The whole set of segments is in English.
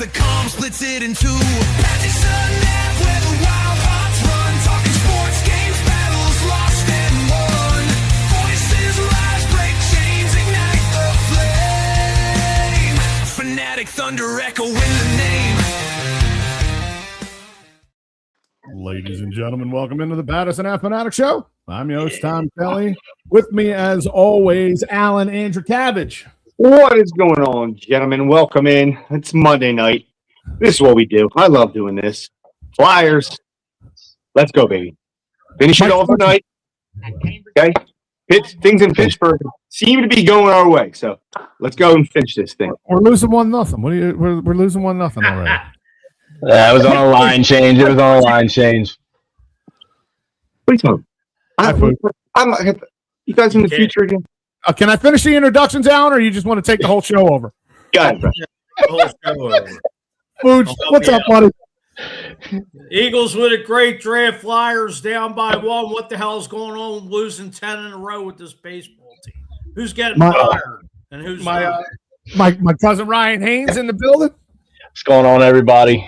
the calm splits it in two. Pattison Ave, where the wild hearts run. Talking sports, games, battles, lost and won. Voices rise, break chains, ignite the flame. Fanatic thunder echoing the name. Ladies and gentlemen, welcome into the Pattison Ave Phanatics Show. I'm your host, Tom Kelly. With me, as always, Alan Andrew Cabbage. What is going on, gentlemen? Welcome in. It's Monday night. This is what we do. I love doing this. Flyers. Let's go, baby. Finish it all tonight. Okay? Things in Pittsburgh seem to be going our way. So let's go and finish this thing. We're losing 1-0. We're losing 1-0 already. It was on a line change. What are you talking about? You guys in the future again? Can I finish the introductions, Alan, or you just want to take the whole show over? Got it, bro. Fooch, what's up, buddy? Eagles with a great draft. Flyers down by 1. What the hell is going on? Losing 10 in a row with this baseball team. Who's getting fired? And who's my cousin Ryan Haynes in the building? What's going on, everybody?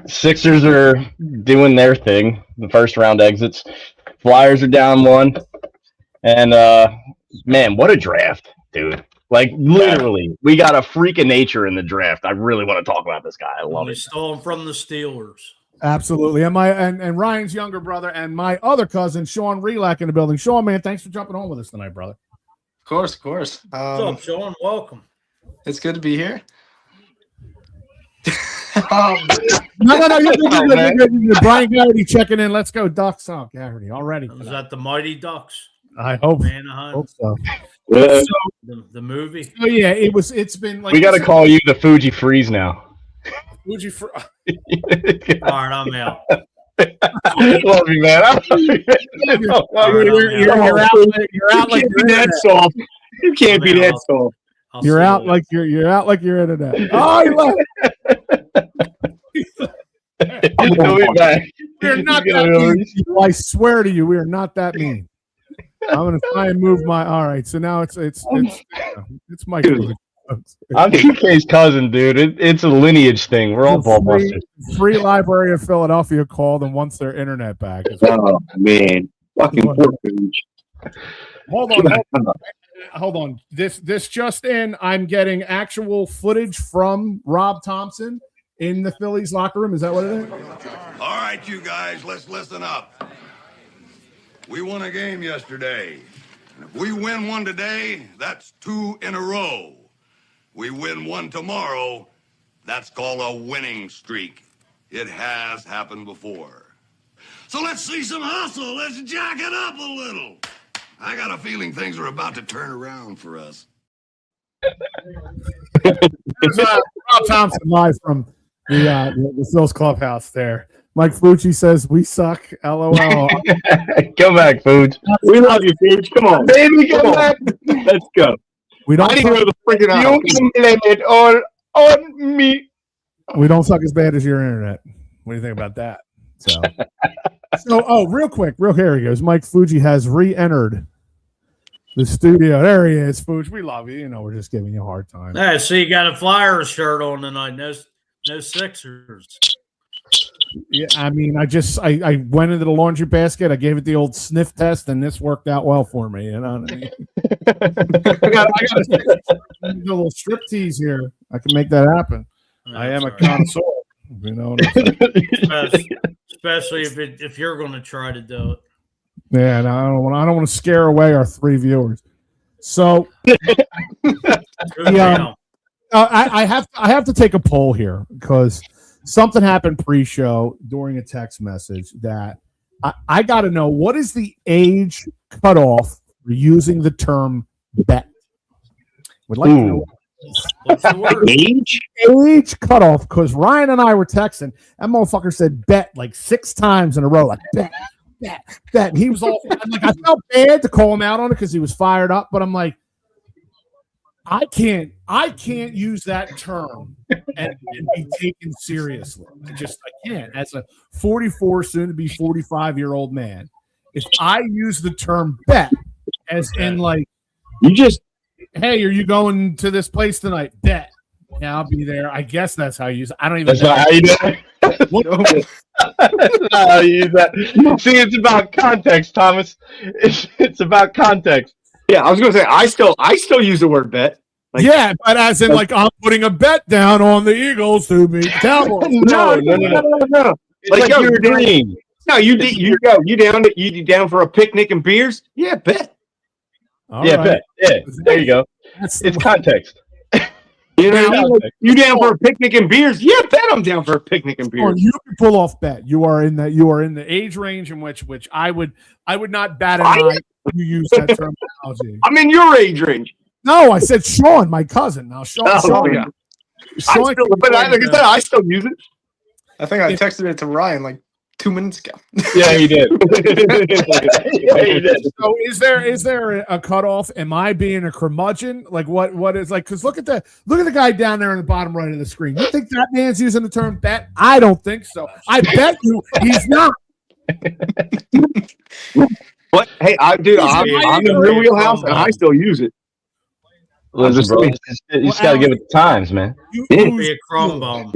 Sixers are doing their thing. The first round exits. Flyers are down 1. And man, what a draft, dude. Like, literally, we got a freak of nature in the draft. I really want to talk about this guy. I love it. We stole him from the Steelers. Absolutely. And Ryan's younger brother and my other cousin, Sean Relack, in the building. Sean, man, thanks for jumping on with us tonight, brother. Of course. What's up, Sean? Welcome. It's good to be here. No, you're good. Brian Garrity checking in. Let's go, Ducks. Oh, Garrity, already. Was that the Mighty Ducks? I hope so. The movie. Oh yeah, it's been like we got to call you the Fuji Freeze now. Fuji Freeze. All right, I'm out. Love you, man. You're out like you're that soft. You can't be that soft. You're out like you're out like you're internet. Oh, you left. We'll be back. We're not that mean. I swear to you, we are not that mean. I'm gonna try and move my. All right, so now it's Mike. I'm TK's cousin, dude. It's a lineage thing. We're all ball busters. Free Library of Philadelphia called and wants their internet back. Oh man, fucking Hold on. This just in. I'm getting actual footage from Rob Thompson in the Phillies locker room. Is that what it is? All right, you guys, let's listen up. We won a game yesterday. And if we win one today, that's 2 in a row. We win one tomorrow, that's called a winning streak. It has happened before. So let's see some hustle. Let's jack it up a little. I got a feeling things are about to turn around for us. Rob Thompson live from the Phil's clubhouse there. Mike Fucci says, we suck, LOL. Come back, Fucci. We love you, Fucci. Come on. Baby, come back. Let's go. We don't I didn't know the freaking You can blame it all on me. We don't suck as bad as your internet. What do you think about that? So real quick, here he goes. Mike Fuji has re-entered the studio. There he is, Fuji. We love you. You know, we're just giving you a hard time. Hey, so you got a Flyers shirt on tonight. No Sixers. Yeah, I mean, I went into the laundry basket. I gave it the old sniff test, and this worked out well for me. You know, I got a little strip tease here. I can make that happen. I am a connoisseur. You know, especially if you're going to try to do it. Yeah, no, I don't want to scare away our 3 viewers. So, I have to take a poll here because something happened pre-show during a text message that I got to know. What is the age cutoff for using the term bet? Would like to know. What's the word? Age cutoff, because Ryan and I were texting. That motherfucker said bet like 6 times in a row. Like bet. And he was all like, I felt bad to call him out on it because he was fired up, but I'm like, I can't use that term and be taken seriously. I can't. As a 44, soon to be 45-year-old man, if I use the term bet as in like you just hey, are you going to this place tonight? Bet. Yeah, I'll be there. I guess that's how you use it. I don't even That's know. not how you do it. What- That's not how you use that. See, it's about context, Thomas. It's about context. Yeah, I was gonna say I still use the word bet. Like, yeah, but as in like I'm putting a bet down on the Eagles to beat the Cowboys. No. It's like yo, your dream. No, you down for a picnic and beers? Yeah, bet. All Yeah, right. bet. Yeah, there you go. That's It's context. You know what I mean? Like, you down for a picnic and beers? Yeah, bet I'm down for a picnic and Or beers. you can pull off bet. You are in the age range in which I would not bat an eye if you use that terminology. I'm in your age range. No, I said Sean, my cousin. Now Sean, Yeah. Sean Like I said, I still use it. I think I texted it to Ryan like 2 minutes ago. Yeah, you did. Yeah, you did. So is there a cutoff? Am I being a curmudgeon? Like what is like? Because look at the guy down there in the bottom right of the screen. You think that man's using the term bet? I don't think so. I bet you he's not. But hey, I'm in your wheelhouse and I still use it. Listen, bro, you just got to give it the times, man. Be a crumb bum.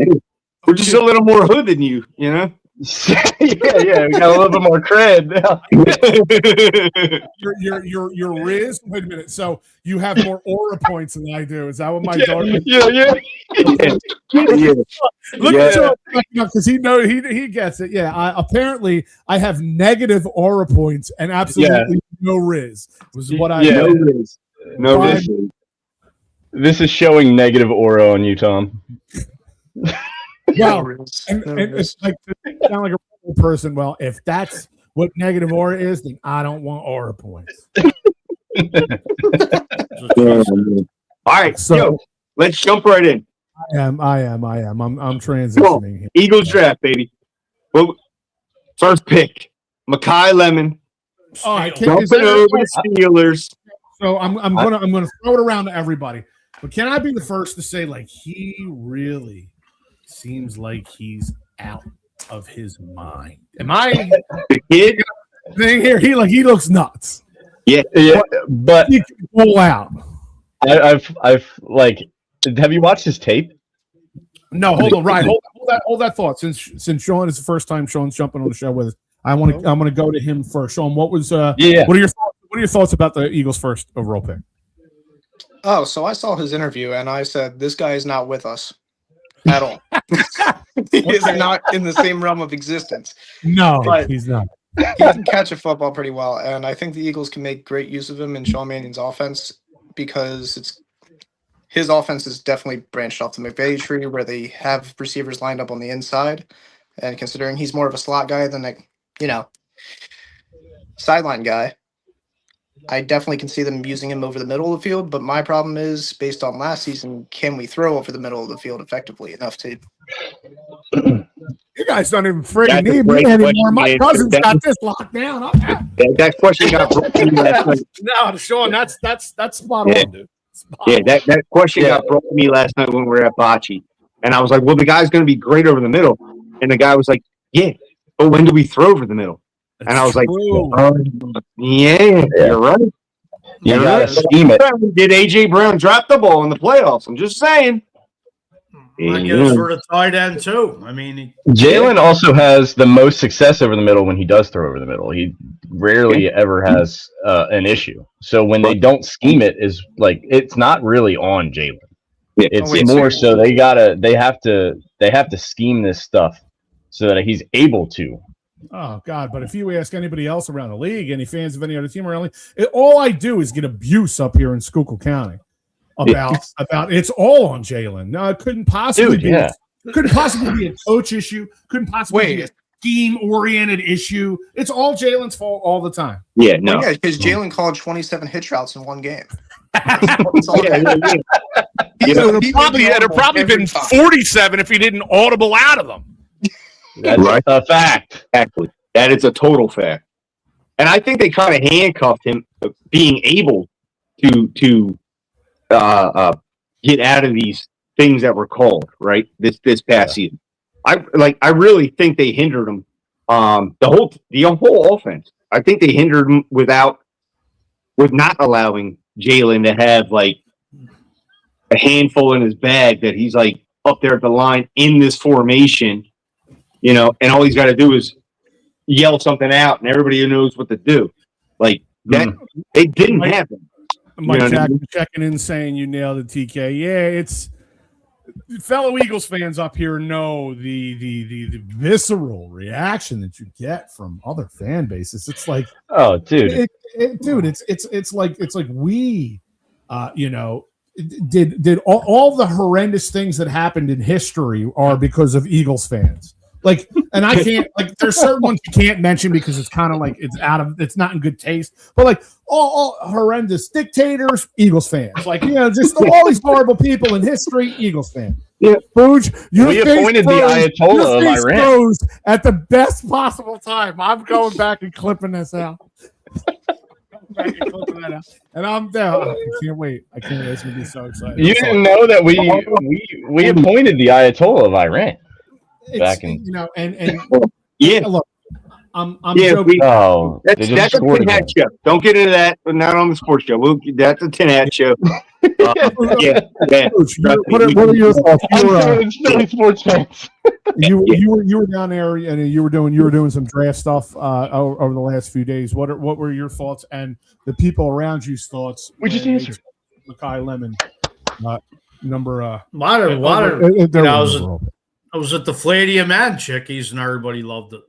We're just a little more hood than you, you know? yeah, we got a little bit more cred. Your Riz. Wait a minute. So you have more aura points than I do. Is that what my daughter? Yeah. Look at Joe because he gets it. Yeah. Apparently, I have negative aura points and absolutely no Riz. Was what I No Riz. No Riz. This is showing negative aura on you, Tom. Well, and it's like to sound like a real person. Well, if that's what negative aura is, then I don't want aura points. All right, so let's jump right in. I am. I'm transitioning here. Eagles draft, baby. Well, first pick, Makai Lemon. Oh, I can't. Jumping over the Steelers. So I'm gonna throw it around to everybody. But can I be the first to say, like, he really seems like he's out of his mind? Am I the kid thing here? He looks nuts. Yeah, but he can pull out. I've like, have you watched his tape? No, hold on, Ryan. Hold that thought. Since Sean is the first time Sean's jumping on the show with us, I'm gonna go to him first. Sean, what are your thoughts about the Eagles' first overall pick? Oh, so I saw his interview and I said, this guy is not with us at all. He is not in the same realm of existence. No, But he's not. he can catch a football pretty well, and I think the Eagles can make great use of him in Sean Mannion's offense because his offense is definitely branched off the McVay tree where they have receivers lined up on the inside, and considering he's more of a slot guy than a sideline guy, I definitely can see them using him over the middle of the field, but my problem is, based on last season, can we throw over the middle of the field effectively enough to... You guys don't even friggin' need me anymore. My cousin's got this locked down. That question got brought to me last night. No, Sean, that's spot on, dude. That question got brought to me last night when we were at Bocce. And I was like, well, the guy's going to be great over the middle. And the guy was like, yeah, but when do we throw over the middle? And I was like, you're right. You gotta scheme it. Did A.J. Brown drop the ball in the playoffs? I'm just saying. I guess for the tight end too. I mean, Jalen also has the most success over the middle when he does throw over the middle. He rarely ever has an issue. So when they don't scheme it, is like it's not really on Jalen. It's more so they have to scheme this stuff so that he's able to. Oh God! But if you ask anybody else around the league, any fans of any other team around the league, all I do is get abuse up here in Schuylkill County about it's all on Jalen. No, it couldn't possibly be. It couldn't possibly be a coach issue. Couldn't possibly be a scheme-oriented issue. It's all Jalen's fault all the time. Yeah, no. Yeah, because Jalen called 27 hitch routes in one game. It'd probably been 47 if he didn't audible out of them. That's a fact. Exactly. That is a total fact. And I think they kind of handcuffed him being able to get out of these things that were called, right? This past season. I really think they hindered him. The whole offense. I think they hindered him with not allowing Jalen to have a handful in his bag that he's like up there at the line in this formation, and all he's got to do is yell something out, and everybody knows what to do. Like that, it didn't happen. Mike Jackson checking in saying you nailed it, TK. Yeah, it's fellow Eagles fans up here know the visceral reaction that you get from other fan bases. It's like, oh, dude, it's like we, did all the horrendous things that happened in history are because of Eagles fans. Like, and I can't, like, there's certain ones you can't mention because it's kind of like it's not in good taste. But like all horrendous dictators, Eagles fans. Like, just all these horrible people in history, Eagles fans. Yeah, Booge, we appointed the Ayatollah of Iran froze at the best possible time. I'm going back and clipping this out. And I'm down. I can't wait. I can't wait. It's gonna be so exciting. You didn't know that we appointed the Ayatollah of Iran. Back in, yeah. Look, I'm joking. That's a tin hat show. Don't get into that. But not on the sports show. That's a tin hat show. Yeah. What are your thoughts? Sports fans. You were down there and you were doing some draft stuff over the last few days. What were your thoughts and the people around you's thoughts? We just answered. Makai Lemon, number. I was at the Fladium and Chickies, and everybody loved it.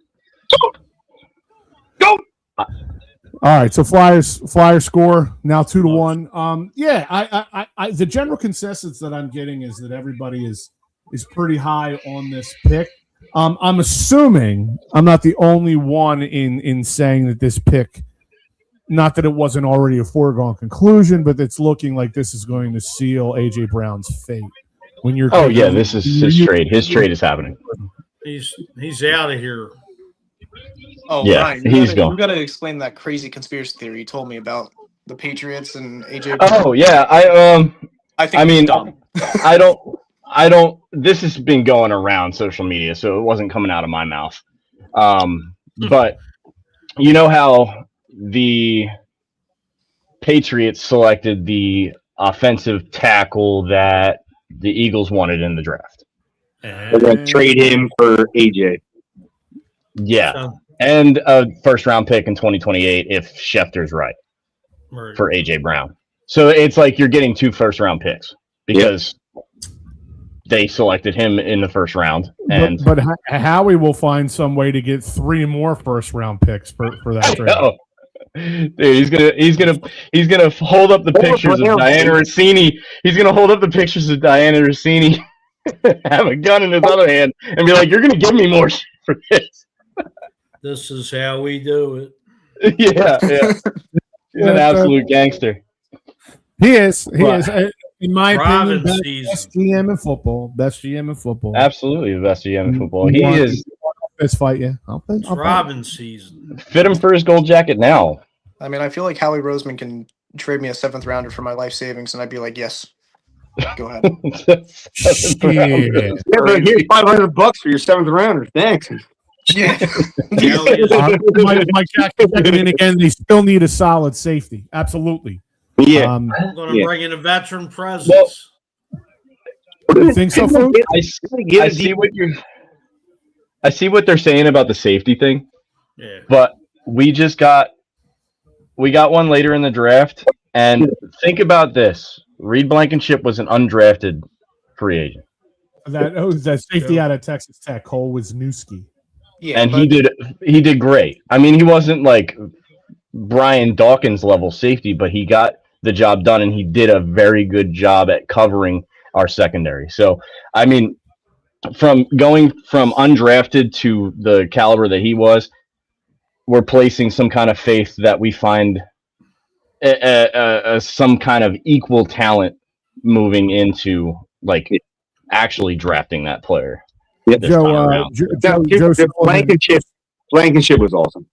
Go! All right, so Flyers score now 2-1. I the general consensus that I'm getting is that everybody is pretty high on this pick. I'm assuming I'm not the only one in saying that this pick, not that it wasn't already a foregone conclusion, but it's looking like this is going to seal AJ Brown's fate. When you're this is his trade. His trade is happening. He's out of here. Oh, yeah, Ryan, he's gone. You got to explain that crazy conspiracy theory you told me about the Patriots and AJ. Oh yeah, I mean, dumb. I don't. This has been going around social media, so it wasn't coming out of my mouth. But you know how the Patriots selected the offensive tackle that the Eagles wanted in the draft. They're going to trade him for AJ. Yeah. And a first-round pick in 2028 if Schefter's right for AJ Brown. So it's like you're getting 2 first-round picks because they selected him in the first round. And but Howie will find some way to get 3 more first-round picks for that trade. Dude, he's gonna hold up the pictures of Diana Rossini. He's gonna hold up the pictures of Diana Rossini, have a gun in his other hand, and be like, "You're gonna give me more shit for this." This is how we do it. Yeah. He's an absolute gangster. He is. In my opinion, best GM in football. Best GM in football. Absolutely the best GM in football. He is. Fist fight, yeah. It's Robin season. Fit him for his gold jacket now. I mean, I feel like Howie Roseman can trade me a 7th rounder for my life savings, and I'd be like, yes. Go ahead. Here's $500 for your 7th rounder. Thanks. Yeah. Mike Jackson checking in again. They still need a solid safety. Absolutely. Yeah. I'm going to bring in a veteran presence. You think so, Food? I see what they're saying about the safety thing. Yeah. But we got one later in the draft, and think about this. Reed Blankenship was an undrafted free agent. That safety out of Texas Tech, Cole Wisniewski. Yeah, and he did great. I mean, he wasn't like Brian Dawkins level safety, but he got the job done, and he did a very good job at covering our secondary. So, I mean, from going from undrafted to the caliber that he was, we're placing some kind of faith that we find some kind of equal talent moving into like actually drafting that player. Blankenship was awesome.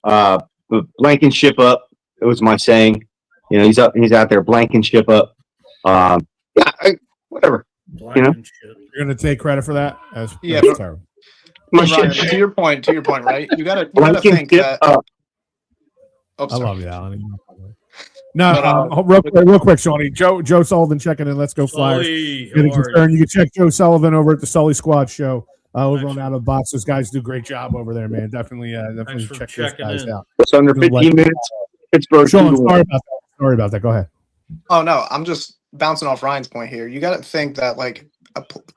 Blankenship up. It was my saying. He's out there Blankenship up. Whatever. You're gonna take credit for that? That's terrible. Ryan, to your point, right? You gotta think that Oh, I sorry. love you, Alan. No, But, real quick, Shawnee. Joe Sullivan checking in. Let's go Flyers. Sully, Getting how are concerned. you? You can check Joe Sullivan over at the Sully Squad show over on Out of the Box. Those guys do a great job over there, man. Definitely Thanks for check those checking guys in. out. It's under 15 minutes. Pittsburgh. Sean, 2-1. sorry about that. Go ahead. Oh no, I'm just bouncing off Ryan's point here. You got to think that like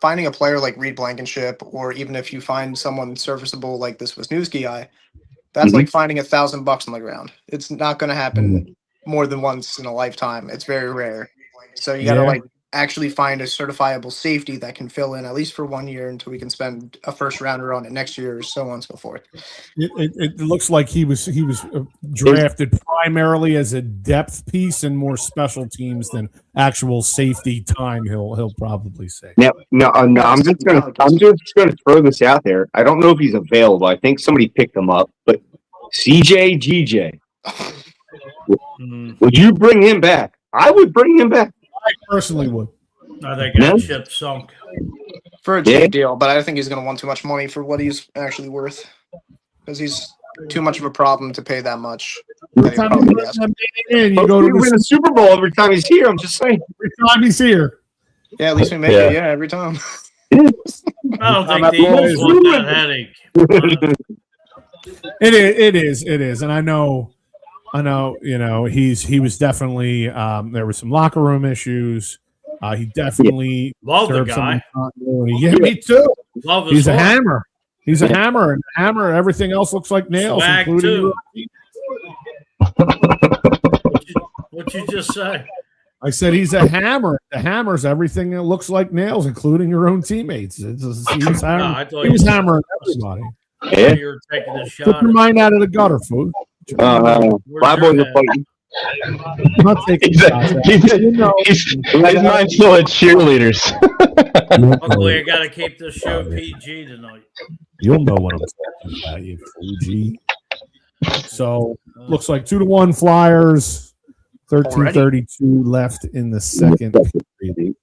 finding a player like Reed Blankenship, or even if you find someone serviceable like this Wisniewski guy, that's like finding $1,000 on the ground. It's not going to happen more than once in a lifetime. It's very rare. So you got to like actually find a certifiable safety that can fill in at least for 1 year until we can spend a first rounder on it next year, or so on and so forth. It looks like he was drafted primarily as a depth piece and more special teams than actual safety time. He'll probably say. No, I'm just gonna throw this out there. I don't know if he's available. I think somebody picked him up, but CJ would you bring him back? I would bring him back. I personally would. I think that ship sunk. For a cheap deal, but I think he's going to want too much money for what he's actually worth, because he's too much of a problem to pay that much. Every time you go to win a Super Bowl every time he's here. I'm just saying. Every time he's here. Yeah, at least we make it. Yeah, every time. I don't think the Eagles want that headache. It is, and I know. You know, he was definitely. There were some locker room issues. He definitely love the guy. Yeah, me too. Love his He's a heart. hammer. He's a hammer, and hammer. Everything else looks like nails, Swag including. too. What'd you just say? I said he's a hammer. The hammer's everything that looks like nails, including your own teammates. He was hammering everybody. Yeah. You were taking a shot. Took your mind out of the gutter, food. My boys are fighting. I'm not taking shots. His mind's still at cheerleaders. Luckily, I got to keep this show PG tonight. You'll know what I'm talking about, you Fuji. So, looks like 2-1 Flyers. 13:32 left in the second period.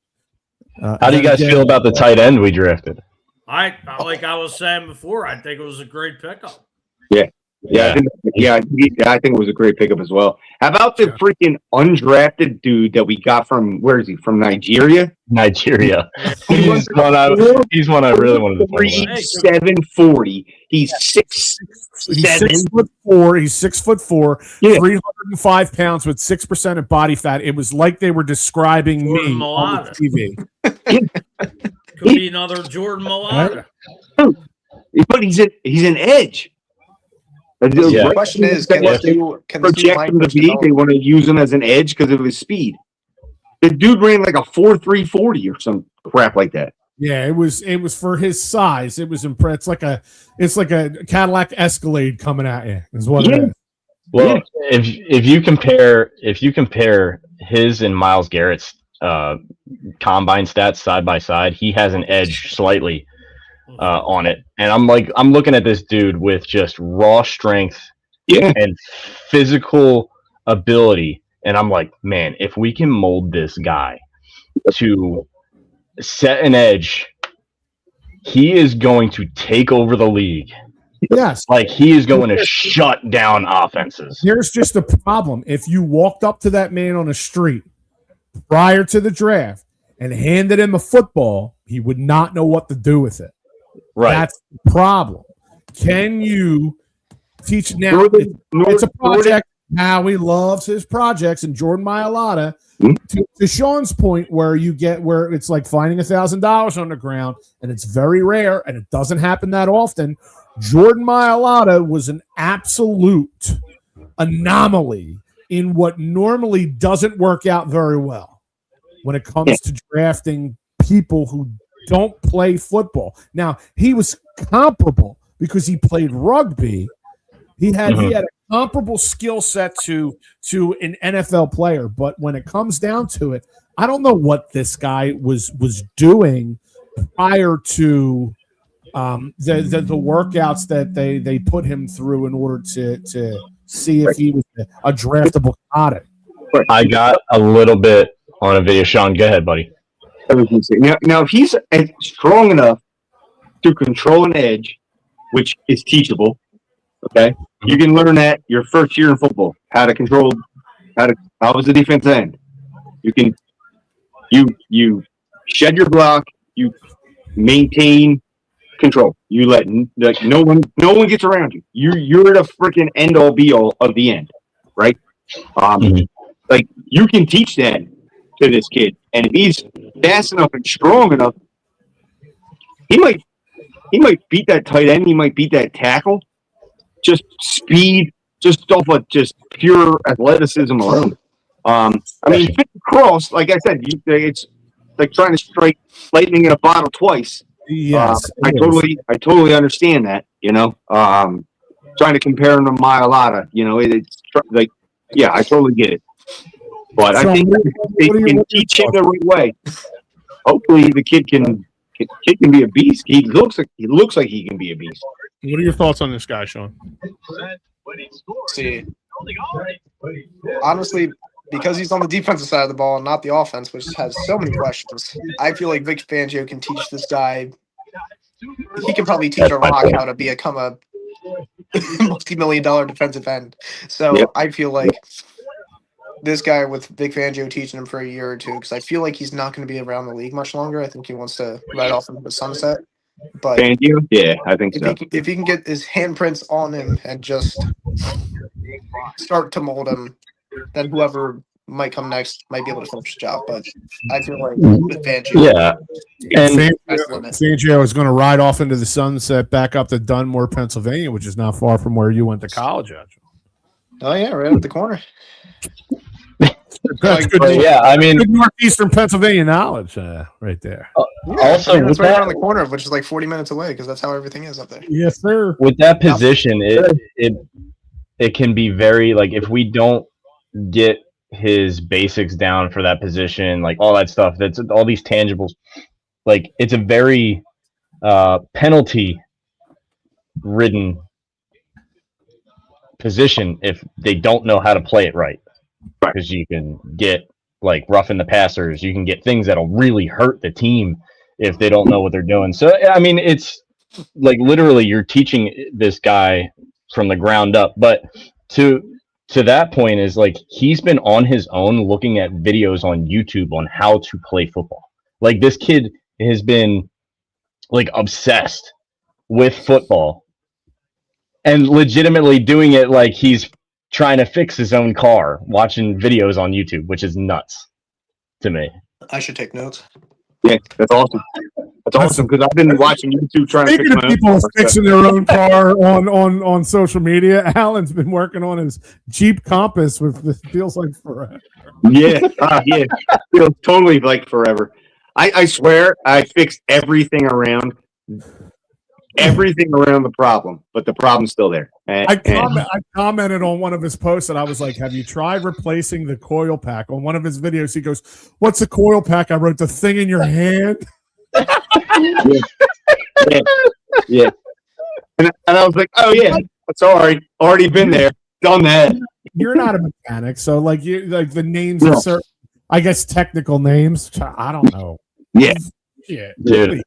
How do you guys feel about the tight end we drafted? Like I was saying before, I think it was a great pickup. I think it was a great pickup as well. How about the freaking undrafted dude that we got from, where is he, from Nigeria? He's one I really wanted to play. 740. He's 6'4". He's 6'4", 305 pounds with 6% of body fat. It was like they were describing Jordan me on Mailata. TV. Could be another Jordan Mailata. But he's an edge. The question is, can this project him to be? They want to use him as an edge because of his speed. The dude ran like a 4.340 or some crap like that. Yeah, it was for his size. It was impressive. It's like a Cadillac Escalade coming at you. Is what it is. Well, if you compare his and Myles Garrett's combine stats side by side, he has an edge slightly on it, and I'm looking at this dude with just raw strength and physical ability, and I'm like, man, if we can mold this guy to set an edge, he is going to take over the league. Yes, like he is going to shut down offenses. Here's just a problem: if you walked up to that man on the street prior to the draft and handed him a football, he would not know what to do with it. Right. That's the problem. Can you teach now? It's a project. Howie loves his projects, and Jordan Mailata. To Sean's point, where it's like finding $1,000 on the ground, and it's very rare, and it doesn't happen that often. Jordan Mailata was an absolute anomaly in what normally doesn't work out very well when it comes to drafting people who don't play football. Now, he was comparable because he played rugby. He had a comparable skill set to an NFL player, but when it comes down to it, I don't know what this guy was doing prior to the workouts that they put him through in order to see if he was a draftable candidate. I got a little bit on a video. Sean, go ahead, buddy. Now, if he's strong enough to control an edge, which is teachable, Okay, you can learn that your first year in football. How was the defensive end? You can you shed your block. You maintain control. You let like no one gets around you. You're the freaking end all be all of the end, right? Like you can teach that to this kid, and if he's fast enough and strong enough, he might beat that tight end. He might beat that tackle. Just speed, just stuff like just pure athleticism alone. I mean, cross, like I said, it's like trying to strike lightning in a bottle twice. Yes, I totally understand that. Trying to compare him to Mailata, it's like, yeah, I totally get it. But I think they can teach him the right way. Hopefully, the kid can be a beast. He looks like he can be a beast. What are your thoughts on this guy, Sean? See, honestly, because he's on the defensive side of the ball and not the offense, which has so many questions, I feel like Vic Fangio can teach this guy. He can probably teach a rock how to become a multi-million-dollar defensive end. So yep. I feel like this guy with Vic Fangio teaching him for a year or two, because I feel like he's not going to be around the league much longer. I think he wants to ride off into the sunset. But Fangio? Yeah, I think so. If he can get his handprints on him and just start to mold him, then whoever might come next might be able to finish the job. But I feel like with Fangio, and Fangio is going to ride off into the sunset back up to Dunmore, Pennsylvania, which is not far from where you went to college at. Oh yeah, right at the corner. That's good. Good northeastern Pennsylvania knowledge right there. Also, it's right around the corner, which is like 40 minutes away, because that's how everything is up there. Yes, sir. With that position, it can be very, like, if we don't get his basics down for that position, like all that stuff, that's all these tangibles, like it's a very penalty ridden position if they don't know how to play it right. Because you can get like roughing the passers, you can get things that'll really hurt the team if they don't know what they're doing. So I mean, it's like literally you're teaching this guy from the ground up. But to that point is like he's been on his own looking at videos on YouTube on how to play football. Like this kid has been like obsessed with football and legitimately doing it like he's trying to fix his own car, watching videos on YouTube, which is nuts to me. I should take notes. Yeah, that's awesome. That's awesome because I've been watching YouTube trying to fix my people fixing their own car on social media. Alan's been working on his Jeep Compass with feels like forever. Yeah, feels totally like forever. I swear I fixed everything around the problem, but the problem's still there. I commented on one of his posts and I was like, have you tried replacing the coil pack? On one of his videos, he goes, what's a coil pack? I wrote the thing in your hand. Yeah. And I was like, oh yeah, that's already been there, done that. You're not a mechanic, so like the names of certain, I guess, technical names. I don't know. Yeah. Dude.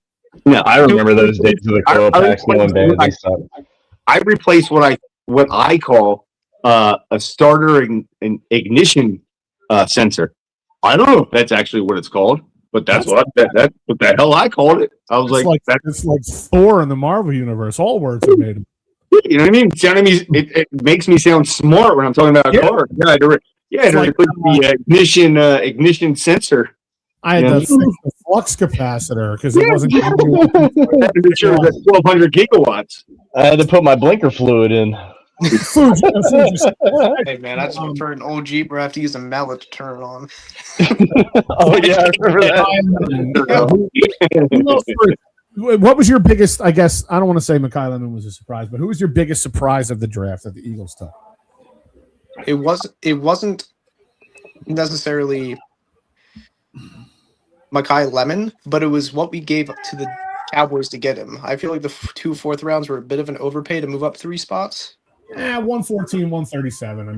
No, I remember those days of the coil packs going bad. I replaced what I call a starter and ignition sensor. I don't know if that's actually what it's called, but that's what the hell I called it. I was it's like Thor in the Marvel universe. All words are made. You know what I mean? It makes me sound smart when I'm talking about a car. The ignition sensor. I had to fix the flux capacitor because it wasn't. Sure, that's 1,200 gigawatts. I had to put my blinker fluid in. Hey man, I just prefer an old Jeep where I have to use a mallet to turn it on. Oh yeah, I remember that. What was your biggest? I guess I don't want to say Mekhi Lemon was a surprise, but who was your biggest surprise of the draft that the Eagles took? It wasn't necessarily Mekhi Lemon, but it was what we gave to the Cowboys to get him. I feel like the 2 4th rounds were a bit of an overpay to move up 3 spots. 114, 137. I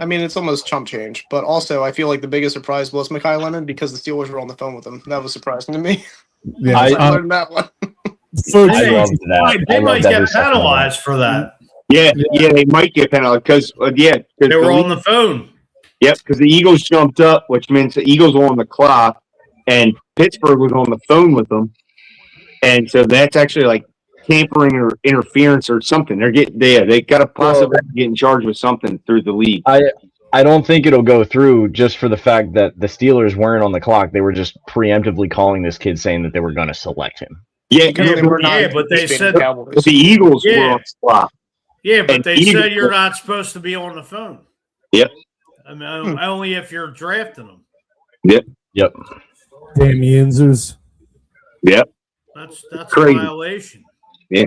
mean, it's almost chump change. But also, I feel like the biggest surprise was Mekhi Lemon because the Steelers were on the phone with him. That was surprising to me. Yeah, I learned that one. Food I Hey, love that. They I love might that get his second one. penalized for that. Yeah, they might get penalized because They were on the phone. Yep, because the Eagles jumped up, which means the Eagles were on the clock, and Pittsburgh was on the phone with them, and so that's actually like tampering or interference or something. They got a possibility of getting charged with something through the league. I don't think it'll go through just for the fact that the Steelers weren't on the clock. They were just preemptively calling this kid saying that they were going to select him. Yeah, Because they were not but they said Cowboys. but the Eagles were Yeah. on the clock. Yeah, but And they Eagles- said you're not supposed to be on the phone. Yep. I mean, only if you're drafting them. Yep. Damn Yinzers. Yep. That's a Crazy. violation. Yeah.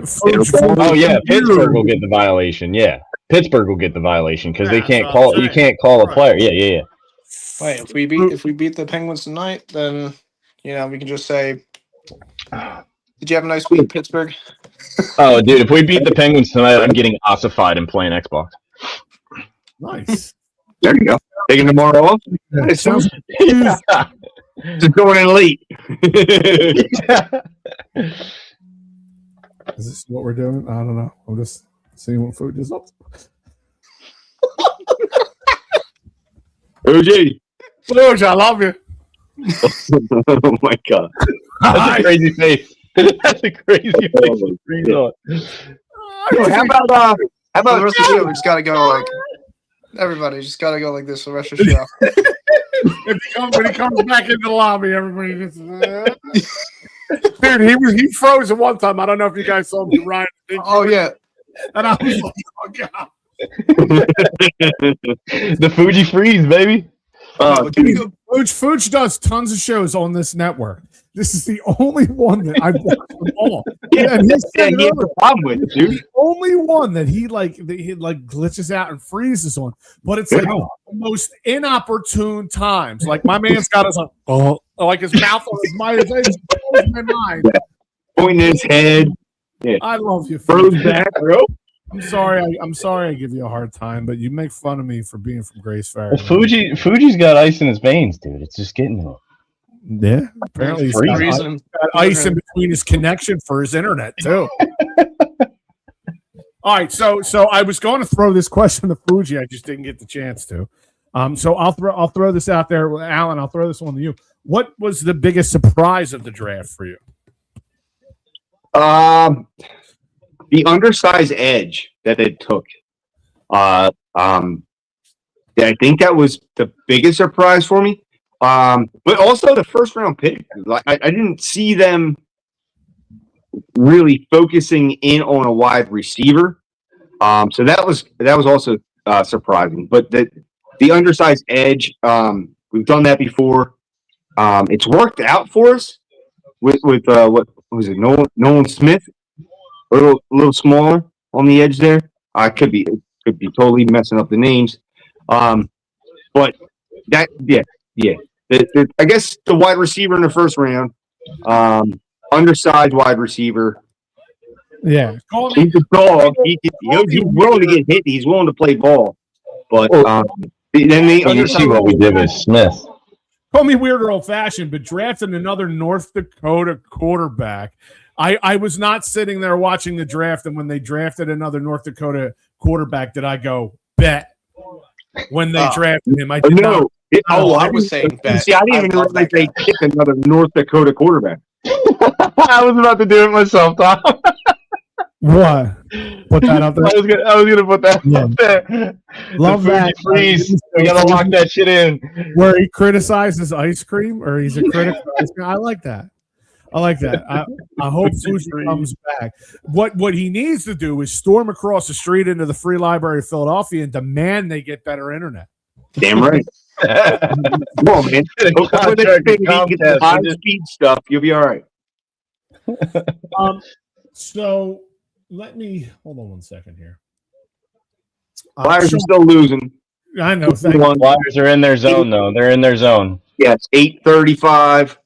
Oh yeah, Pittsburgh will get the violation. Yeah, Pittsburgh will get the violation because they That's can't what call. I'm You saying. can't call a Right. player. Yeah. Wait, if we beat the Penguins tonight, then we can just say, "Did you have a nice week, Pittsburgh?" Oh, dude, if we beat the Penguins tonight, I'm getting ossified and playing Xbox. Nice. There you go. Taking tomorrow off. It sounds Just going in late. Is this what we're doing? I don't know. I'm just seeing what food is up. OG. Luge, I love you. Oh my god. That's a crazy face. That's a crazy face. Freeze on. How about For the rest of the show, we just gotta go like everybody. Just gotta go like this for the rest of the show. When he comes back into the lobby, everybody just. Dude, he froze at one time. I don't know if you guys saw me, Ryan. Oh yeah, And I was like, oh god. The Fuji freeze, baby. can we go? Fuge does tons of shows on this network. This is the only one that I've watched them all. Yeah, And that's he has a problem with it, dude. the only one that he glitches out and freezes on, but it's like the most inopportune times. Like my man's got his like his mouth on his mind. It blows my mind. Pointing his head. I love you, Froze Fuge. back, bro. I'm sorry I give you a hard time, but you make fun of me for being from Grace Ferry. Well, Fuji's got ice in his veins, dude. It's just getting to him. Yeah, apparently he's got Reason. ice in between his connection for his internet too. All right, so I was going to throw this question to Fuji, I just didn't get the chance to. So I'll throw this out there, Alan. I'll throw this one to you. What was the biggest surprise of the draft for you? The undersized edge that they took. I think that was the biggest surprise for me. But also the first round pick. Like I didn't see them really focusing in on a wide receiver. So that was also surprising. But the undersized edge, we've done that before. It's worked out for us with what was it? Nolan Smith, a little smaller on the edge there. I could be totally messing up the names. But that I guess the wide receiver in the first round, undersized wide receiver. Yeah, He's a dog. He's willing to get hit. He's willing to play ball. But then the You see what we did with Smith. call me weird or old fashioned, but drafting another North Dakota quarterback. I was not sitting there watching the draft, and when they drafted another North Dakota quarterback, did I go bet when they drafted him? I did not. I was saying bet. See, I didn't even love realize that they guy. picked another North Dakota quarterback. I was about to do it myself, Tom. What? Put that up there. I was gonna put that up there. Love The Fuji that. freeze. We gotta lock that shit in. Where he criticizes ice cream, or he's a critic of ice cream. I like that. I hope Fuji comes back. What he needs to do is storm across the street into the Free Library of Philadelphia and demand they get better internet. Damn right. Come on, man. Over the thing, get the high-speed stuff. You'll be all right. So let me hold on one second here. Flyers are still losing. I know. Thank you. Flyers are in their zone, though. They're in their zone. Yes, 8:35.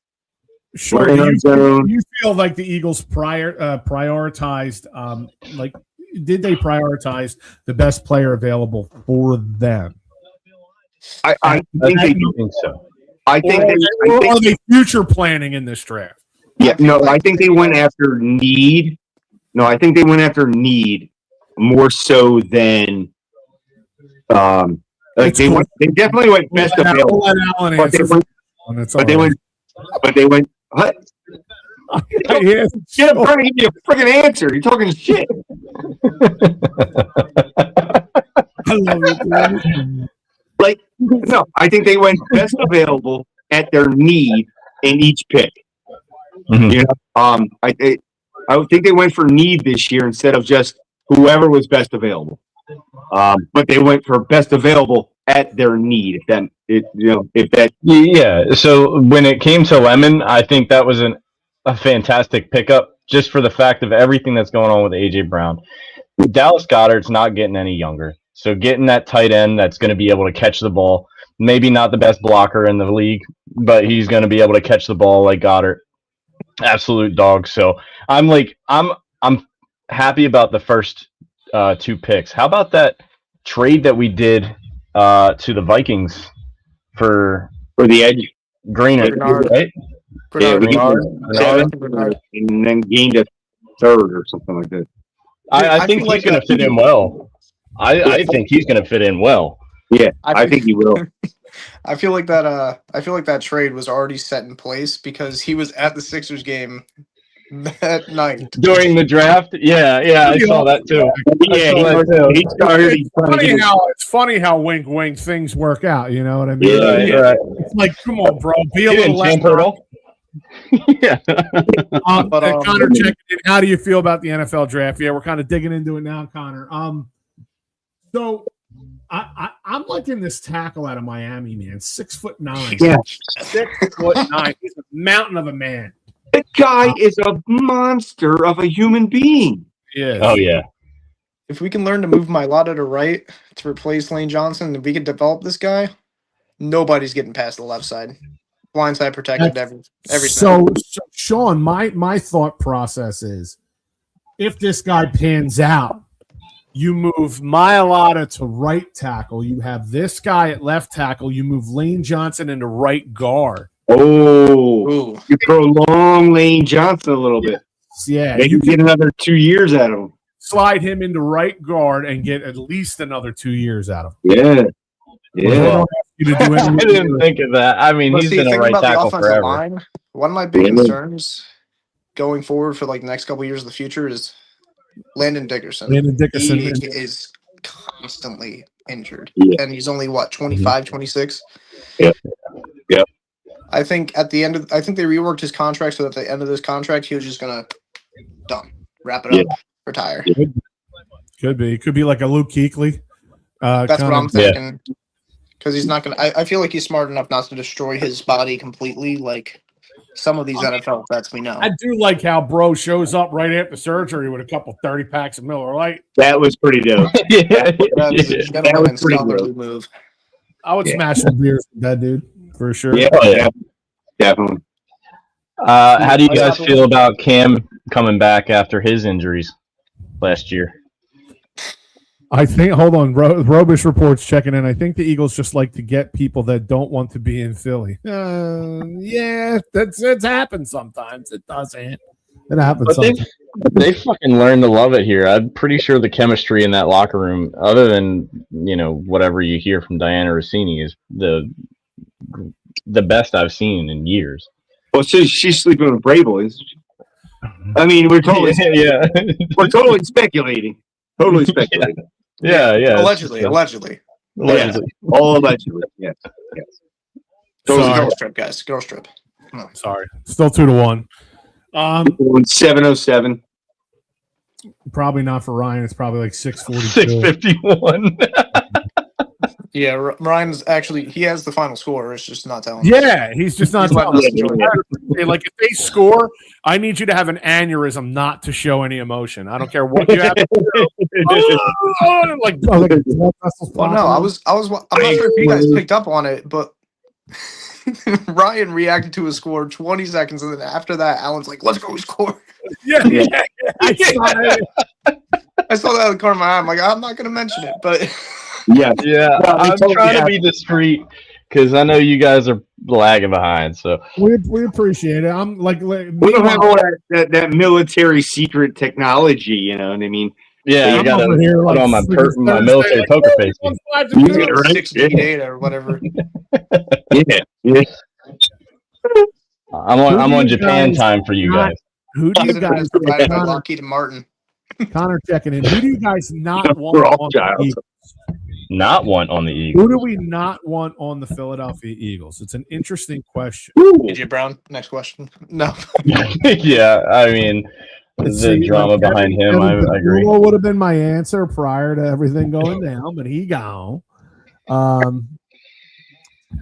Sure. Do you feel like the Eagles prioritized, did they prioritize the best player available for them? I think they do. think so. I think Or are they future planning in this draft? Yeah, I feel no, like I think they went after need. No, I think they went after need more so than like It's they cool. went. They definitely went best We'll available. let Alan But they answer. went. That's But they all went. But they went. What? right. Yeah. Get him trying to give you a freaking answer. You're talking shit. I love it. Dude. Like no, I think they went best available at their need in each pick. Mhm. You know, I would think they went for need this year instead of just whoever was best available. But they went for best available at their need. If that Yeah. So when it came to Lemon, I think that was a fantastic pickup just for the fact of everything that's going on with AJ Brown. Dallas Goedert's not getting any younger. So getting that tight end that's going to be able to catch the ball, maybe not the best blocker in the league, but he's going to be able to catch the ball like Goddard. Absolute dog. So I'm happy about the first two picks. How about that trade that we did to the Vikings for the edge. Greener, Bernard. right? Yeah, we Bernard. Bernard, and then gained a third or something like that. I I think feel he's like going to fit in well. I think he's going to fit in well. Yeah, I think he will. I feel like that trade was already set in place because he was at the Sixers game that night. During the draft? Yeah, I saw that too. It's funny how wink wink things work out. You know what I mean? Right. It's like, come on, bro, be a He little didn't less. tamper at all. Yeah. Connor, checking in. How do you feel about the NFL draft? Yeah, we're kind of digging into it now, Connor. So I'm liking this tackle out of Miami, man. 6'9". Yeah. 6'9". He's a mountain of a man. That guy is a monster of a human being. Yeah. Oh yeah. If we can learn to move Mailata to right to replace Lane Johnson, and we can develop this guy, nobody's getting past the left side. Blindside protected every snap. So Sean, my thought process is, if this guy pans out, you move Mailata to right tackle. You have this guy at left tackle. You move Lane Johnson into right guard. Oh, Ooh. you prolong Lane Johnson a little bit. Yeah, Then you get another 2 years out of him. slide him into right guard and get at least another 2 years out of him. Yeah. They don't ask you to do I anything. didn't think of that. I mean, But he's see, been a think right about the tackle offensive forever. line. One of my big concerns going forward for like the next couple of years of the future is Landon Dickerson. Landon Dickerson. He is constantly injured. Yeah. And he's only, 25, 26? Yep. I think at the end of, I think they reworked his contract so that at the end of this contract, he was just going to wrap it up, retire. Could be like a Luke Kuechly. That's what I'm thinking. Because he's not going to, I feel like he's smart enough not to destroy his body completely like some of these NFL vets we know. I do like how Bro shows up right after surgery with a couple 30 packs of Miller Lite. That was pretty dope. That is a gentleman and pretty scholarly good. move. I would smash some beers with that dude for sure. Yeah, definitely. How do you guys feel about Cam coming back after his injuries last year? I think. Hold on, Robish reports checking in. I think the Eagles just like to get people that don't want to be in Philly. Yeah, it's happened sometimes. It doesn't. It happens. But Sometimes. they fucking learned to love it here. I'm pretty sure the chemistry in that locker room, other than whatever you hear from Diana Rossini, is the best I've seen in years. Well, she's sleeping with Brable. I mean, we're totally we're totally speculating. Totally speculating. Yeah. Allegedly. Yeah. All allegedly. Yes. Girls trip, guys. Girls trip. Sorry, still 2-1. 707. Probably not for Ryan. It's probably like 642. 651. Yeah, Ryan's actually he has the final score. It's just not telling. Yeah, he's just not. He's letting us enjoy it. Like if they score, I need you to have an aneurysm not to show any emotion. I don't care what you have. To do. Well, no, I'm not sure if you guys picked up on it, but Ryan reacted to his score 20 seconds, and then after that, Alan's like, "Let's go score." Yeah. I saw that in the corner of my eye. I'm like, I'm not going to mention it, but yeah. I'm trying to be discreet because I know you guys are lagging behind. So We appreciate it. I'm like We don't have all that military secret technology, you know what I mean? yeah, I I'm got over to here put like on my freaking military Thursday, like, poker "Oh, face. we won 5 to Yeah, 2." right. 6 data or whatever. Yeah. I'm Who on do you Japan guys time for you not- guys. Who do you President guys is provided by Connor, Lockheed Martin. Connor checking in? Who do you guys not want We're all on child. the Eagles? Not one on the Who Eagles. do we not want on the Philadelphia Eagles? It's an interesting question. AJ Brown. Next question. No. Yeah, I mean the See, drama like, behind him. I agree. What would have been my answer prior to everything going down, but he gone.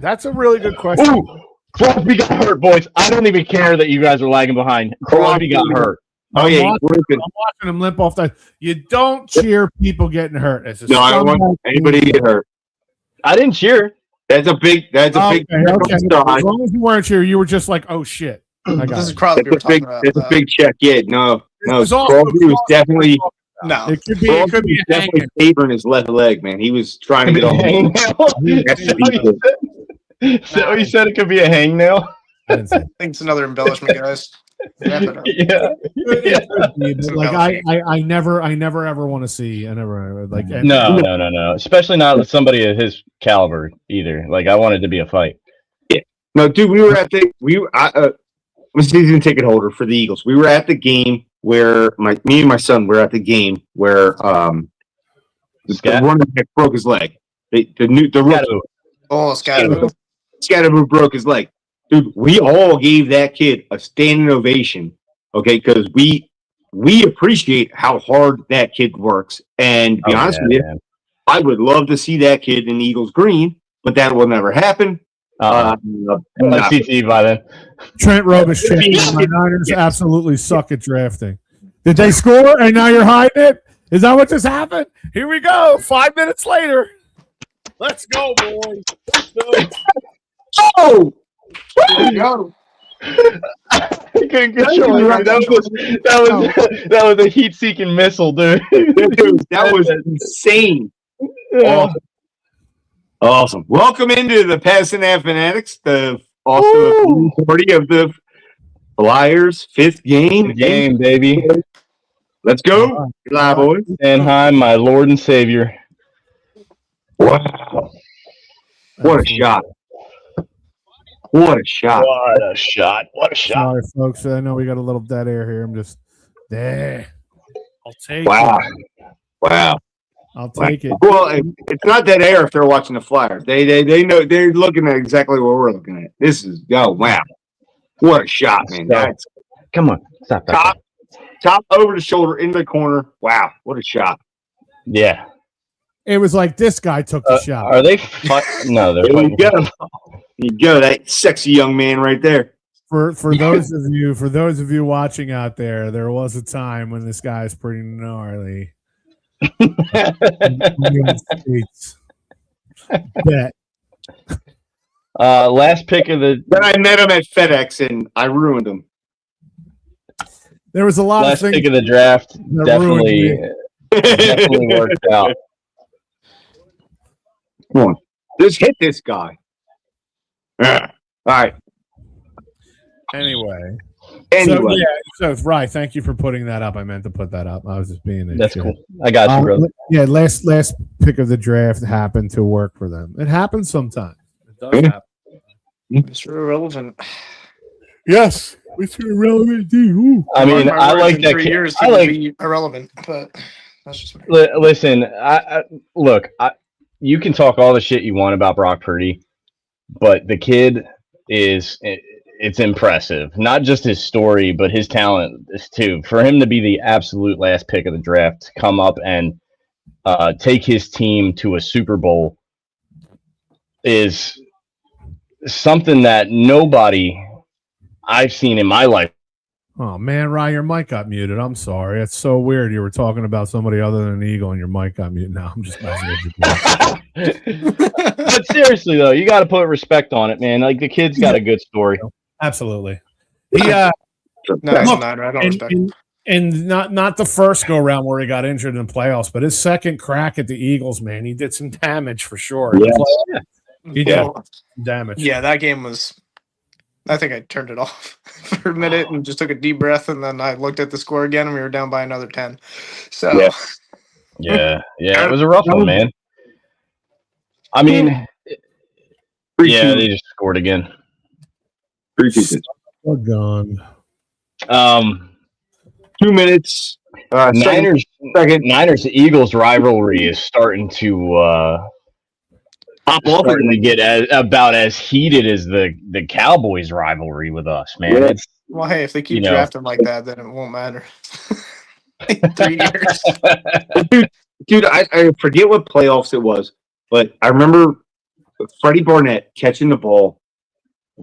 That's a really good question. Ooh, Crosby got hurt, boys. I don't even care that you guys are lagging behind. Crosby got hurt. Oh, yeah. I'm watching him limp off that. You don't cheer people getting hurt. It's a No, I don't want scumbag anybody to thing. get hurt. I didn't cheer. That's a big Okay. As sign. long as you weren't cheering, you were just like, "Oh shit!" I got This is it. Crosby we're That's a talking big. about. That's a big check. Yeah, no. This is also Crosby was definitely. No. It could be. It could be a definitely hanging. favoring his left leg, man. He was trying to get off. So he said it could be a hangnail. I didn't say I think it's another embellishment, guys. Wrap it up. Yeah. it could be, but, like I never ever want to see. I never like. No. Especially not with somebody of his caliber either. Like I wanted to be a fight. No, dude, we were at the I'm a season ticket holder for the Eagles. We were at the game where me and my son were at the game where the running back broke his leg. The rookie, Oh, Scatterboo broke his leg. Dude, we all gave that kid a standing ovation, okay? Because we appreciate how hard that kid works. And to be honest with you, man. I would love to see that kid in Eagles green, but that will never happen. Like CT by then. Trent Robish checking. My Niners absolutely suck at drafting. Did they score and now you're hiding it? Is that what just happened? Here we go. 5 minutes later. Let's go, boys. Let's go. Oh! Go. That was a heat-seeking missile, dude. That was insane. Awesome. Welcome into the Pattison Ave Phanatics, also a party of the Flyers' fifth game. Baby. Let's go, live boys. And hi, my Lord and Savior. Wow. What a shot. What a shot. What a shot. Sorry, folks. I know we got a little dead air here. I'm just there. I'll take Wow. it. Wow. I'll take it. Well, it's not that air if they're watching the Flyers. They know they're looking at exactly what we're looking at. This is wow. What a shot, man. That's Come on. Stop that. top over the shoulder into the corner. Wow, what a shot. Yeah. It was like this guy took the shot. Are they No, they're There fighting. you go. You go, that sexy young man right there. For those of you watching out there, there was a time when this guy's pretty gnarly. Bet. Last pick of the Then I met him at FedEx and I ruined him. There was a lot last of things pick of the draft. that Definitely worked out. Come on. Just hit this guy. All right. Anyway. Anyway. So right, thank you for putting that up. I meant to put that up. I was just being a That's shit. cool. I got you, brother. Yeah, last pick of the draft happened to work for them. It happens sometimes. It does happen. Mr. Irrelevant. Yes, Mr. Irrelevant D. Ooh. I mean, Mark my I words, like in that 3 kid. years I he like. would be irrelevant, but that's just me. Listen, look. You can talk all the shit you want about Brock Purdy, but the kid it's impressive. Not just his story, but his talent is too. For him to be the absolute last pick of the draft, to come up and take his team to a Super Bowl is something that nobody I've seen in my life. Oh man, Ryan, your mic got muted. I'm sorry. It's so weird. You were talking about somebody other than an Eagle, and your mic got muted. No, I'm just messing with you. But seriously though, you got to put respect on it, man. Like the kid's got a good story. Absolutely. No, he's Look, not. I don't respect him. and not the first go round where he got injured in the playoffs, but his second crack at the Eagles, man, he did some damage for sure. Yes. Yeah. Damage. Yeah, that game was. I think I turned it off for a minute and just took a deep breath, and then I looked at the score again, and we were down by another 10. So, Yeah, it was a rough one, man. I mean, yeah, they just scored again. We're gone. 2 minutes. Niners Eagles rivalry is starting to Pop off starting to get about as heated as the Cowboys rivalry with us, man. Yeah. It's well, hey, if they keep You know. drafting like that, then it won't matter. 3 years. Dude, I forget what playoffs it was, but I remember Freddie Barnett catching the ball,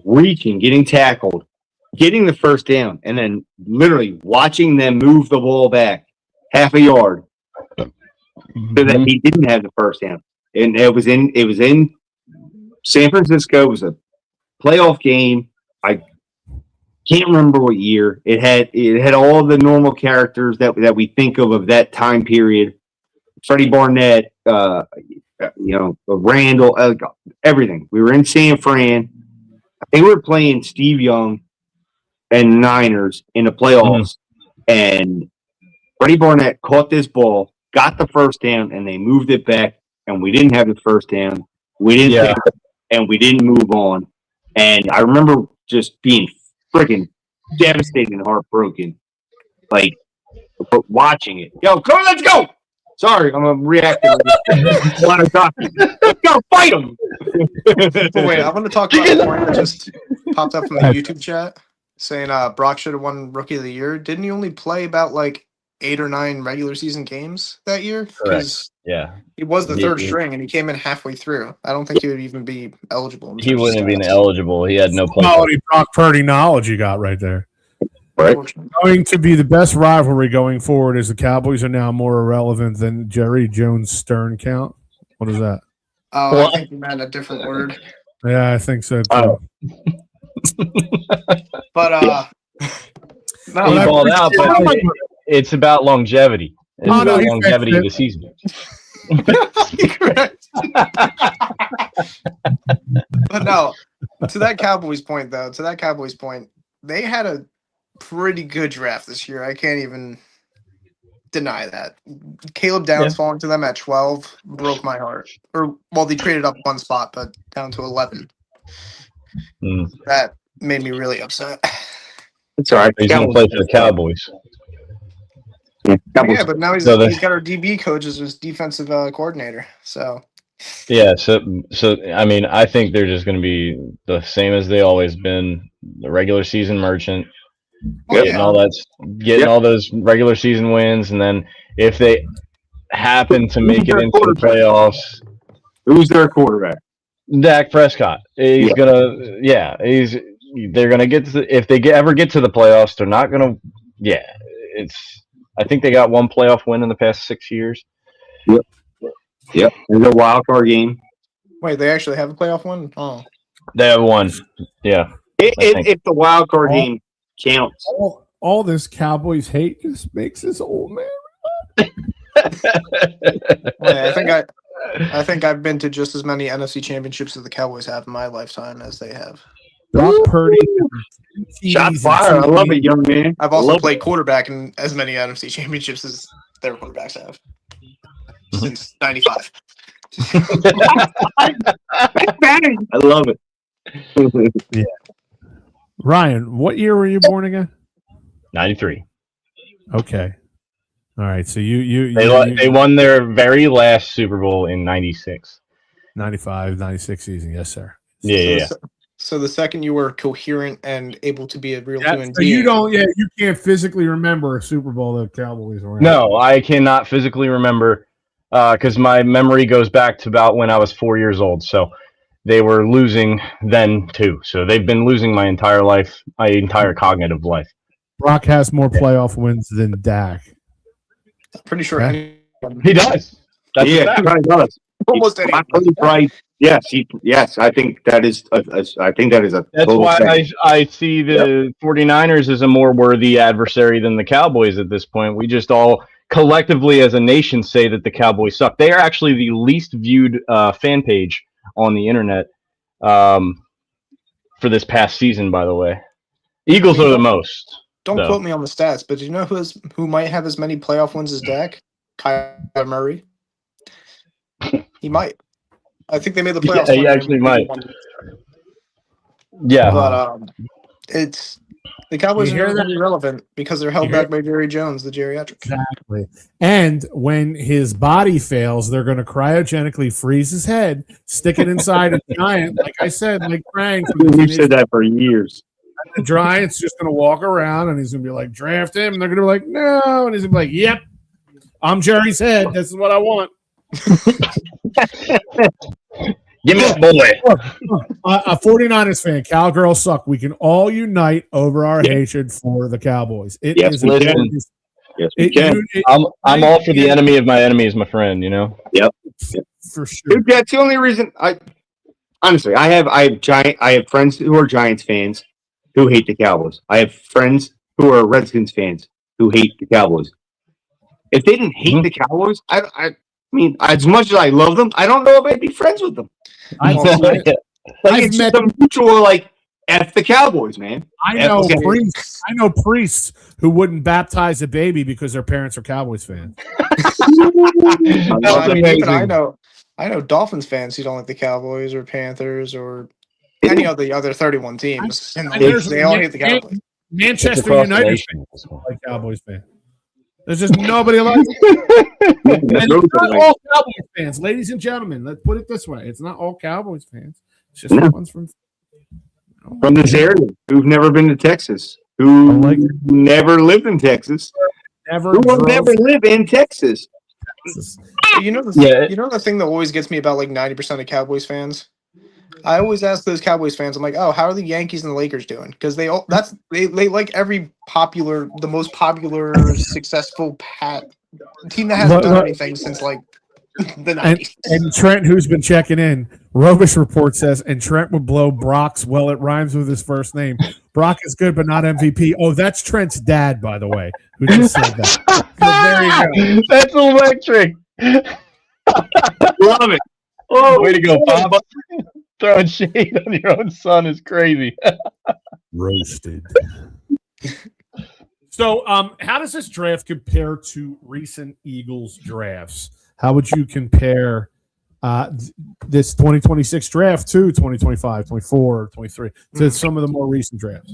reaching, getting tackled, getting the first down, and then literally watching them move the ball back half a yard so that he didn't have the first down. And it was in San Francisco. It was a playoff game. I can't remember what year. It had all the normal characters that we think of that time period. Freddie Barnett, Randall, everything. We were in San Fran. I think we were playing Steve Young and Niners in the playoffs, and Freddie Barnett caught this ball, got the first down, and they moved it back, and we didn't have the first down. We didn't pick it, and we didn't move on. And I remember just being freaking devastated and heartbroken, like watching it. Yo, come on, let's go! Sorry, I'm reacting. A lot of talking. Let's go fight them. But wait, I want to talk about a point that just popped up from the YouTube chat saying Brock should have won Rookie of the Year. Didn't he only play about like 8 or 9 regular season games that year? correct. Yeah, He was the third He- string, and he came in halfway through. I don't think he would even be eligible. in he terms of wouldn't have been stats. eligible. He had no play. Quality Brock Purdy knowledge you got right there. Right. Going to be the best rivalry going forward is the Cowboys are now more irrelevant than Jerry Jones' Stern count. What is that? Oh, What? I think you meant a different word. Yeah, I think so too. Oh. But He no, balled out, but it's about longevity. It's Oh, no, about he longevity of the fixed season. correct. But no, to that Cowboys point, they had a pretty good draft this year. I can't even deny that. Caleb Downs falling to them at 12 broke my heart. Well, they traded up one spot, but down to 11. Mm. That made me really upset. It's all right. He's going to play for the Cowboys. Yeah, but now he's So got our DB coach as his defensive coordinator. So Yeah, so I mean, I think they're just going to be the same as they always been. The regular season merchant, getting all those regular season wins, and then if they happen to make it into the playoffs, Who's their quarterback? Dak Prescott. They're gonna get if they ever get to the playoffs, they're not gonna. Yeah, I think they got one playoff win in the past 6 years. Yep. There's a wild card game. wait, they actually have a playoff one? Oh, They have one. Yeah. If the wild card game counts. All this Cowboys hate just makes this old man. yeah, I think I've been to just as many NFC championships as the Cowboys have in my lifetime as they have. Brock Purdy. Shot fire. I love it, young man. I've also played quarterback in as many NFC championships as their quarterbacks have since '95. I love it. Ryan, what year were you born again? 93. Okay. All right. So you They won their very last Super Bowl in 96. 95, 96 season. Yes, sir. Yeah. So the second you were coherent and able to be a real human So being, you can't physically remember a Super Bowl the Cowboys were in. No, I cannot physically remember because my memory goes back to about when I was 4 years old. So they were losing then too. So they've been losing my entire life, my entire cognitive life. Brock has more playoff wins than Dak. I'm pretty sure Okay. He does. That's a Yeah, fact. he probably does. almost He's any. probably right. Yes, yes. I think that is. I think that is a. That's total why fact. I see the 49ers as a more worthy adversary than the Cowboys at this point. We just all collectively as a nation say that the Cowboys suck. They are actually the least viewed fan page on the internet for this past season. By the way, Eagles are the most. Don't though. quote me on the stats, but do you know who might have as many playoff wins as Dak? Kyler Murray. He might. I think they made the playoffs. Yeah, he actually might. Yeah, But it's the Cowboys You are hear never that? going to be relevant because they're held You hear- back by Jerry Jones, the geriatric. Exactly. And when his body fails, they're going to cryogenically freeze his head, stick it inside a giant, like I said, like Frank. We've said that for years. The Giant's just going to walk around and he's going to be like, draft him. And they're going to be like, no. And he's going to be like, yep, I'm Jerry's head. This is what I want. give me a boy. A 49ers fan, Cowgirls suck. We can all unite over our hatred for the Cowboys. It Yes, is we a- can. Yes, we can. I'm all for the enemy of my enemy is my friend. You know. for sure. Dude, that's the only reason I have friends who are Giants fans who hate the Cowboys. I have friends who are Redskins fans who hate the Cowboys. If they didn't hate the Cowboys, I mean, as much as I love them, I don't know if I'd be friends with them. I've It's met- just a mutual like F the Cowboys, man. I know Okay. priests. I know priests who wouldn't baptize a baby because their parents are Cowboys fans. I mean, even amazing. I know Dolphins fans who don't like the Cowboys or Panthers or any of the other 31 teams. And There's- they all hate the Cowboys. Manchester across the United nation. fans don't like Cowboys fans. There's just nobody likes it. And it's not all Cowboys fans, ladies and gentlemen. Let's put it this way: it's not all Cowboys fans. It's just No. the ones from this area who've never been to Texas, who I like never lived in Texas, never. who will drove never live in Texas. Texas. You know, Yeah. you know the thing that always gets me about like 90% of Cowboys fans? I always ask those Cowboys fans, I'm like, oh, how are the Yankees and the Lakers doing? Because they like every the most popular, successful team that hasn't done anything since like the 90s. And Trent, who's been checking in, Robish report says, and Trent would blow Brock's. Well, it rhymes with his first name. Brock is good, but not MVP. Oh, that's Trent's dad, by the way, who just said that. So there you go. That's electric. Love it. Oh, Way to go, Bob. Throwing shade on your own son is crazy. Roasted. So, how does this draft compare to recent Eagles drafts? How would you compare this 2026 draft to 2025, 24, 23, to some of the more recent drafts?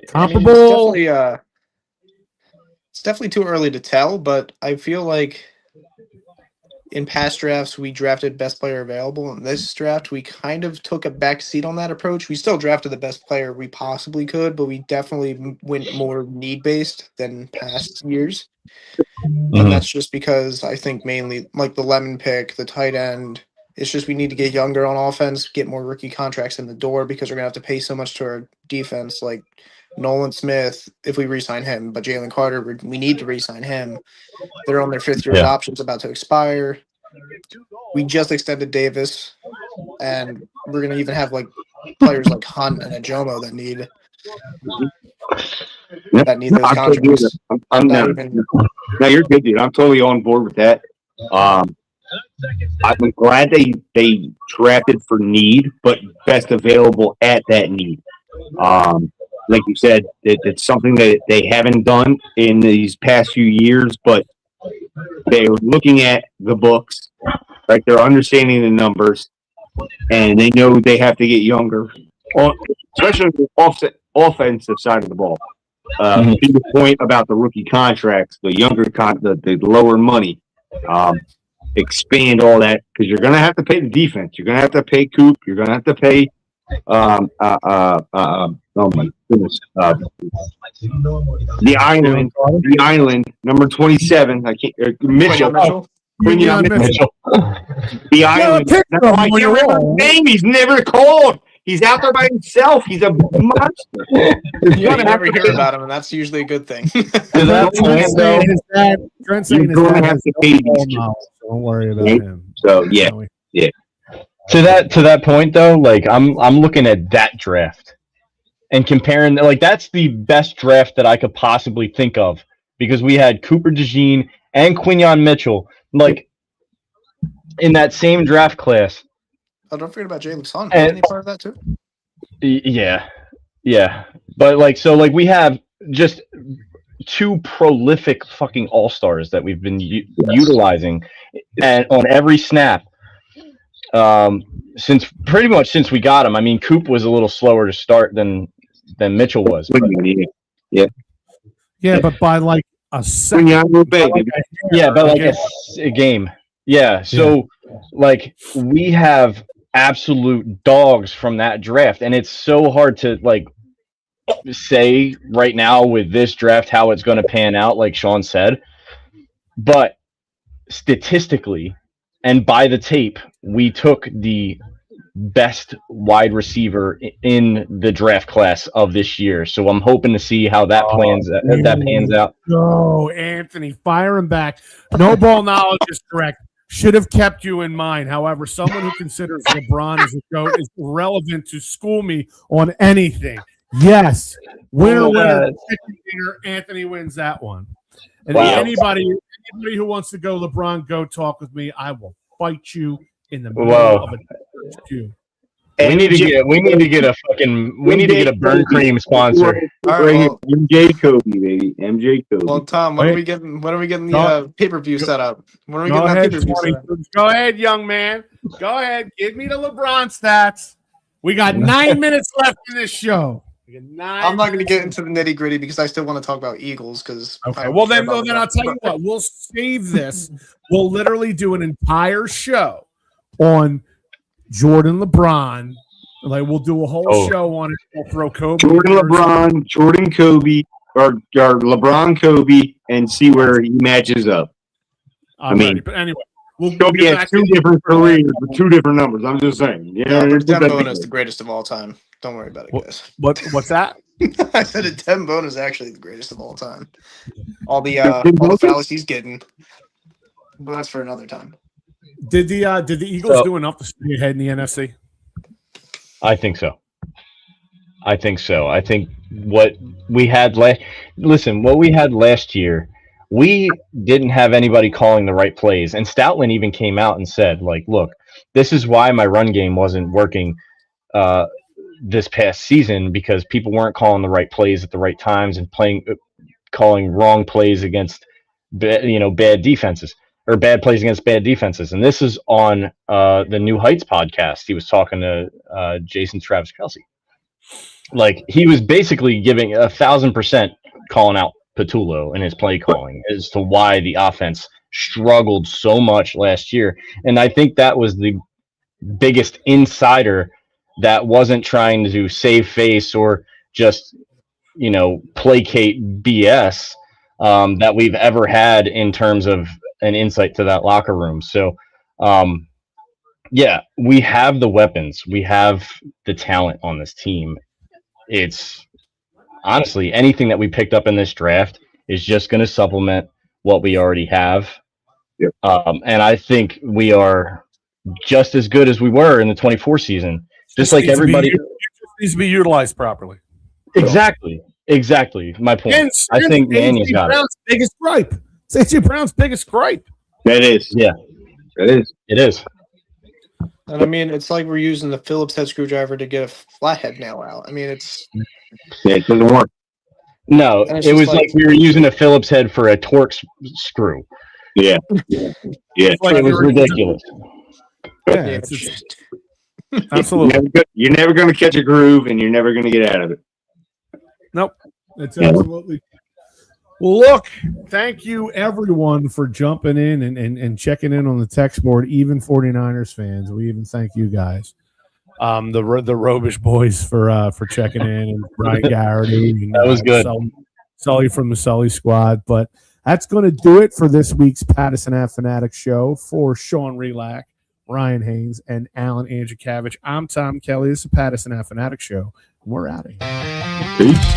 Comparable? It's definitely too early to tell, but I feel like in past drafts we drafted best player available. In this draft, we kind of took a back seat on that approach. We still drafted the best player we possibly could, but we definitely went more need based than past years. And that's just because I think mainly like the lemon pick, the tight end. It's just we need to get younger on offense, get more rookie contracts in the door because we're gonna have to pay so much to our defense. Like Nolan Smith, if we re-sign him, but Jalen Carter, we need to re-sign him. They're on their 5th-year options about to expire. We just extended Davis, and we're gonna even have like players like Hunt and Ajomo that need those contracts. I'm not even. No, you're good, dude. I'm totally on board with that. I'm glad they drafted for need, but best available at that need. Like you said, it's something that they haven't done in these past few years, but they're looking at the books, right? They're understanding the numbers, and they know they have to get younger, especially on the offensive side of the ball. To the point about the rookie contracts, the younger the lower money, expand all that because you're going to have to pay the defense. You're going to have to pay Coop. You're going to have to pay. Oh my goodness! The island, number 27. I can't. Mitchell. Quinyon Mitchell. The island. pick That's why I him when can't you're remember wrong. his name. He's never called. He's out there by himself. He's a monster. You never hear about him, and that's usually a good thing. To that point, though, Trent's saying his You're dad gonna have has to no pay ball these knowledge, so don't worry about Right? him. So yeah, to that point though, like I'm looking at that draft and comparing, like that's the best draft that I could possibly think of because we had Cooper DeJean and Quinyon Mitchell like in that same draft class. Oh, don't forget about Jalen Son. And- Isn't he part of that too? Yeah. But we have just two prolific fucking all-stars that we've been utilizing and on every snap since we got him. I mean, Coop was a little slower to start than Mitchell was. But, Yeah, but by like a second. A game. Yeah. So like we have absolute dogs from that draft, and it's so hard to like say right now with this draft how it's going to pan out, like Sean said. But statistically and by the tape, we took the best wide receiver in the draft class of this year. So I'm hoping to see how that pans out. No, Anthony, fire him back. No ball knowledge is correct. Should have kept you in mind. However, someone who considers LeBron as a GOAT is relevant to school me on anything. Yes. Winner, chicken dinner. Anthony wins that one. And anybody who wants to go LeBron GOAT talk with me, I will fight you in the middle of a queue. We need to get a burn cream sponsor. All right, well, MJ Kobe, baby. MJ Kobe. well, Tom, when are we getting the pay-per-view set up? When are we getting that pay-per-view set up? Go ahead, young man. Go ahead. Give me the LeBron stats. We got 9 minutes left in this show. I'm not going to get into the nitty-gritty because I still want to talk about Eagles. Okay. Well, then I'll tell you what. We'll save this. We'll literally do an entire show on Jordan LeBron. Like we'll do a whole show on it. We'll throw Kobe, Jordan LeBron, Jordan Kobe, or LeBron Kobe, and see where he matches up. But anyway, Kobe has two different careers with two different numbers. I'm just saying. Yeah, Dembona is the greatest of all time. Don't worry about it, guys. What's that? I said Dembona is actually the greatest of all time. All the fouls he's getting, but that's for another time. Did the Eagles do enough to stay ahead in the NFC? I think so. I think what we had last year, we didn't have anybody calling the right plays. And Stoutland even came out and said, like, look, this is why my run game wasn't working this past season, because people weren't calling the right plays at the right times and calling wrong plays against bad defenses. Or bad plays against bad defenses. And this is on the New Heights podcast. He was talking to Jason Travis Kelce. Like, he was basically giving 1,000% calling out Patullo in his play calling as to why the offense struggled so much last year. And I think that was the biggest insider that wasn't trying to save face or just, placate BS that we've ever had in terms of an insight to that locker room. So, we have the weapons. We have the talent on this team. It's honestly anything that we picked up in this draft is just going to supplement what we already have. Yep. And I think we are just as good as we were in the 24 season. Just like everybody. It needs to be utilized properly. Exactly. My point. And I think Manny's got Brown's biggest gripe. A.J. Brown's biggest gripe. That is. Yeah. That is. It is. And I mean, it's like we're using the Phillips head screwdriver to get a flathead nail out. I mean, it doesn't work. No, it was like we were using a Phillips head for a Torx screw. Yeah. It was ridiculous. Yeah, absolutely. You're never going to catch a groove, and you're never going to get out of it. Nope. It's absolutely. Well, look, thank you, everyone, for jumping in and checking in on the text board, even 49ers fans. We even thank you guys. The Robish boys for checking in, and Brian Garrity. And, that was good. Sully from the Sully squad. But that's going to do it for this week's Pattison Ave Phanatics Show. For Sean Relack, Ryan Haynes, and Alan Andrzejkowicz, I'm Tom Kelly. This is the Pattison Ave Phanatics Show. We're out of here. Peace.